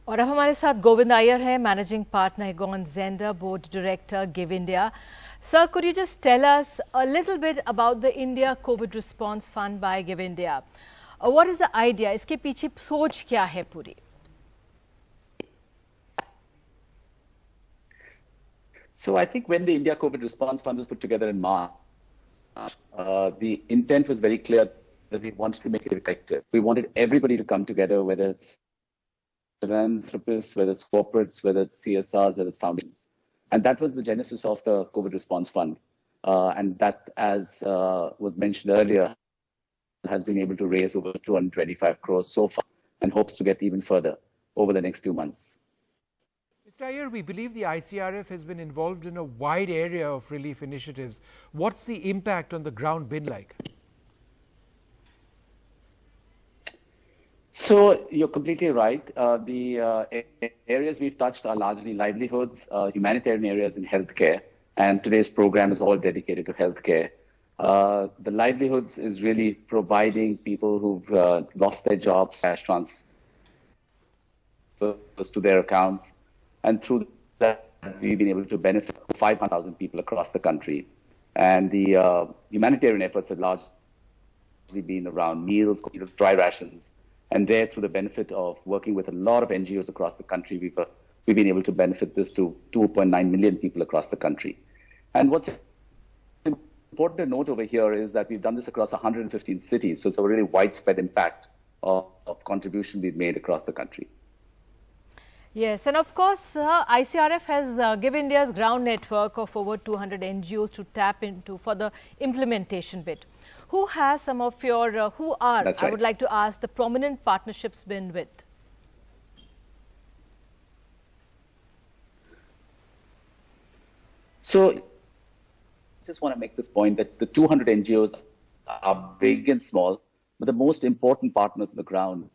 और अब हमारे साथ गोविंद आयर है, managing partner Egon Zehnder Board Director, Give India. Sir, could you just tell us a little bit about the India COVID Response Fund by Give India? What is the idea? इसके पीछे सोच क्या है पूरी? So I think when the India COVID Response Fund was put together in March, the intent was very clear that we wanted to make it effective. We wanted everybody to come together, whether it's philanthropists, whether it's corporates, whether it's CSRs, whether it's foundations. And that was the genesis of the COVID Response Fund. And that, as was mentioned earlier, has been able to raise over 225 crores so far and hopes to get even further over the next 2 months. Mr. Iyer, we believe the ICRF has been involved in a wide area of relief initiatives. What's the impact on the ground been like? So you're completely right. The areas we've touched are largely livelihoods, humanitarian areas in healthcare, and today's program is all dedicated to healthcare. The livelihoods is really providing people who've lost their jobs, cash transfers to their accounts, and through that we've been able to benefit 500,000 people across the country. And the humanitarian efforts have largely been around meals, dry rations. And there, through the benefit of working with a lot of NGOs across the country, we've been able to benefit this to 2.9 million people across the country. And what's important to note over here is that we've done this across 115 cities. So it's a really widespread impact of contribution we've made across the country. Yes, and of course, ICRF has Give India's ground network of over 200 NGOs to tap into for the implementation bit. Who has some of your, who are, That's right. I would like to ask, the prominent partnerships been with? So I just want to make this point that the 200 NGOs are big and small, but the most important partners on the ground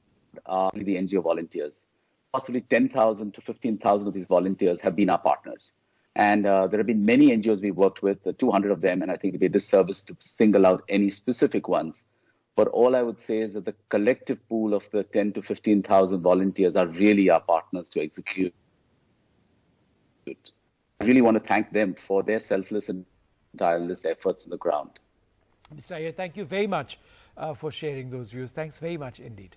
are the NGO volunteers. Possibly 10,000 to 15,000 of these volunteers have been our partners. And there have been many NGOs we've worked with, 200 of them, and I think it'd be a disservice to single out any specific ones. But all I would say is that the collective pool of the 10 to 15,000 volunteers are really our partners to execute. I really want to thank them for their selfless and tireless efforts on the ground. Mr. Iyer, thank you very much for sharing those views. Thanks very much indeed.